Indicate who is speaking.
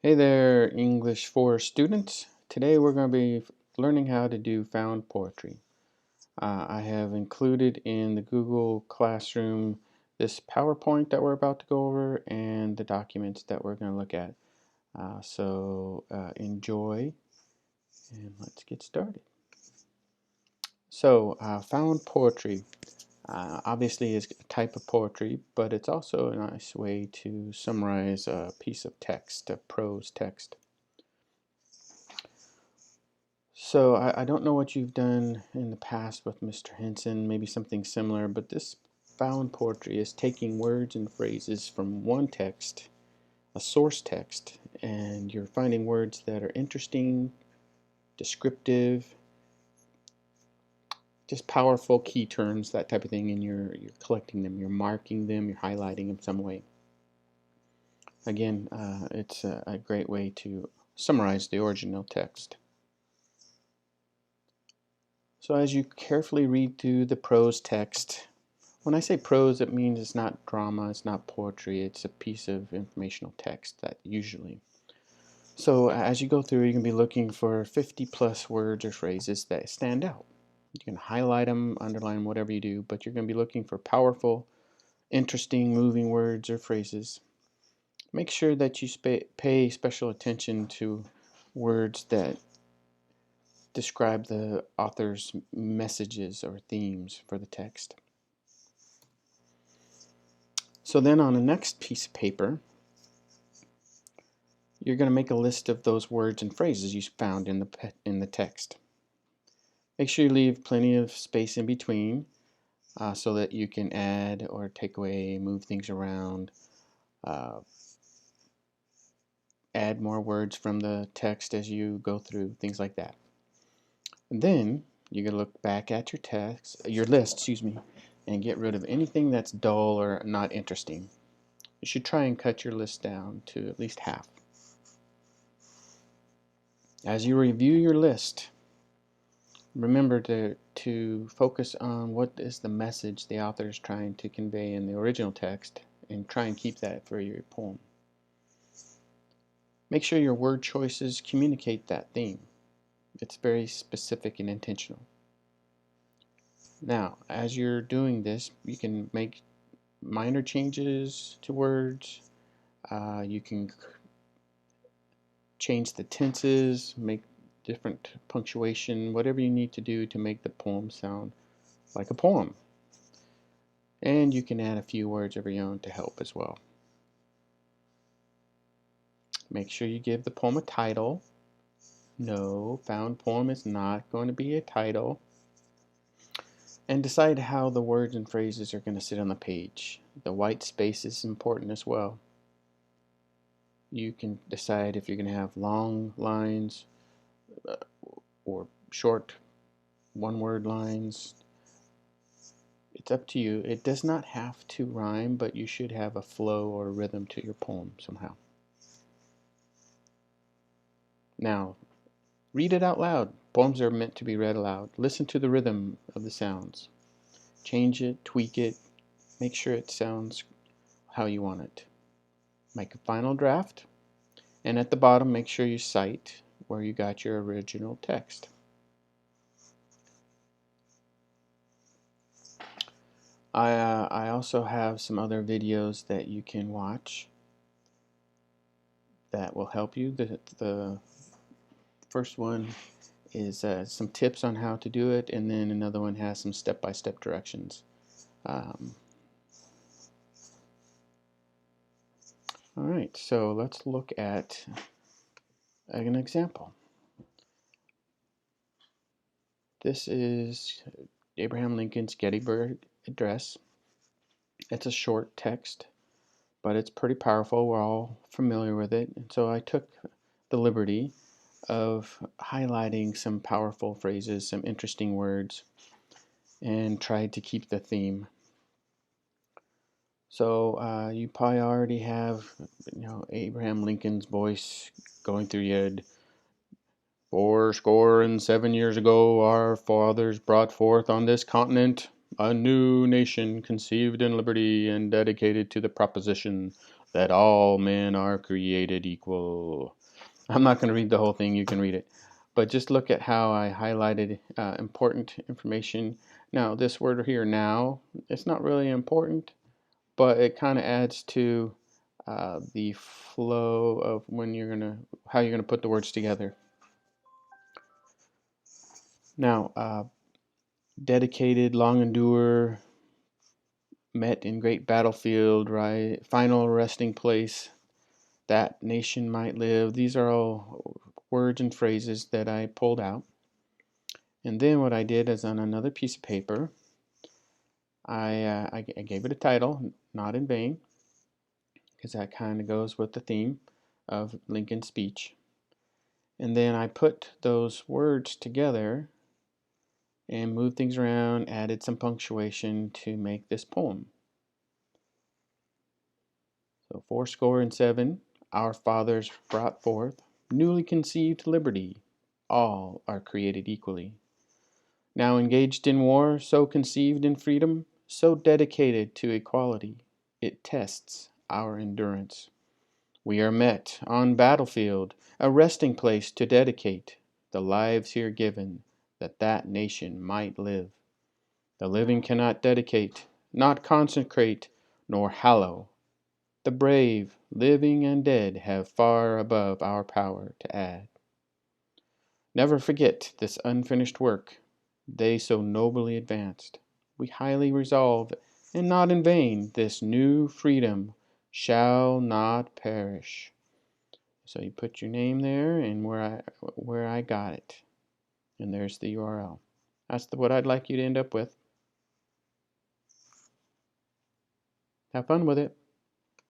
Speaker 1: Hey there, English 4 students. Today we're going to be learning how to do found poetry. I have included in the Google Classroom this PowerPoint that we're about to go over and the documents that we're going to look at. Enjoy and let's get started. Found poetry obviously is a type of poetry, but it's also a nice way to summarize a piece of text, a prose text. So I don't know what you've done in the past with Mr. Henson, maybe something similar, but this found poetry is taking words and phrases from one text, a source text, and you're finding words that are interesting, descriptive, just powerful key terms, that type of thing, and you're collecting them, you're marking them, you're highlighting them some way. Again, it's a great way to summarize the original text. So as you carefully read through the prose text, when I say prose, it means it's not drama, it's not poetry, it's a piece of informational text that usually. So as you go through, you can be looking for 50 plus words or phrases that stand out. You can highlight them, underline whatever you do, but you're going to be looking for powerful, interesting, moving words or phrases. Make sure that you pay special attention to words that describe the author's messages or themes for the text. So then on the next piece of paper, you're going to make a list of those words and phrases you found in the text. Make sure you leave plenty of space in between so that you can add or take away, move things around, add more words from the text as you go through, things like that. And then you're going to look back at your list, and get rid of anything that's dull or not interesting. You should try and cut your list down to at least half. As you review your list, remember to focus on what is the message the author is trying to convey in the original text and try and keep that for your poem. Make sure your word choices communicate that theme. It's very specific and intentional. Now, as you're doing this, you can make minor changes to words. You can change the tenses, make different punctuation, whatever you need to do to make the poem sound like a poem. And you can add a few words of your own to help as well. Make sure you give the poem a title. No, found poem is not going to be a title. And decide how the words and phrases are going to sit on the page. The white space is important as well. You can decide if you're going to have long lines or short one-word lines. It's up to you. It does not have to rhyme, but you should have a flow or a rhythm to your poem somehow. Now, read it out loud. Poems are meant to be read aloud. Listen to the rhythm of the sounds. Change it, tweak it, make sure it sounds how you want it. Make a final draft, and at the bottom make sure you cite where you got your original text. I also have some other videos that you can watch that will help you. The first one is some tips on how to do it, and then another one has some step-by-step directions. Alright, so let's look at an example. This is Abraham Lincoln's Gettysburg Address. It's a short text, but it's pretty powerful. We're all familiar with it. And so I took the liberty of highlighting some powerful phrases, some interesting words, and tried to keep the theme. So you probably already have, Abraham Lincoln's voice going through your head. 7 years ago, our fathers brought forth on this continent a new nation conceived in liberty and dedicated to the proposition that all men are created equal. I'm not going to read the whole thing, you can read it. But just look at how I highlighted important information. Now, this word here, now, it's not really important, but it kind of adds to the flow of how you're gonna put the words together. Now, dedicated, long endure, met in great battlefield, right? Final resting place, that nation might live. These are all words and phrases that I pulled out. And then what I did is on another piece of paper, I gave it a title, Not in Vain, because that kind of goes with the theme of Lincoln's speech. And then I put those words together and moved things around, added some punctuation to make this poem. So 77, our fathers brought forth newly conceived liberty. All are created equally. Now engaged in war, so conceived in freedom, so dedicated to equality, it tests our endurance. We are met on battlefield, a resting place to dedicate the lives here given, that that nation might live. The living cannot dedicate, not consecrate, nor hallow. The brave, living and dead, have far above our power to add. Never forget this unfinished work they so nobly advanced. We highly resolve, and not in vain, this new freedom shall not perish. So you put your name there and where I got it, and there's the URL. That's what I'd like you to end up with. Have fun with it.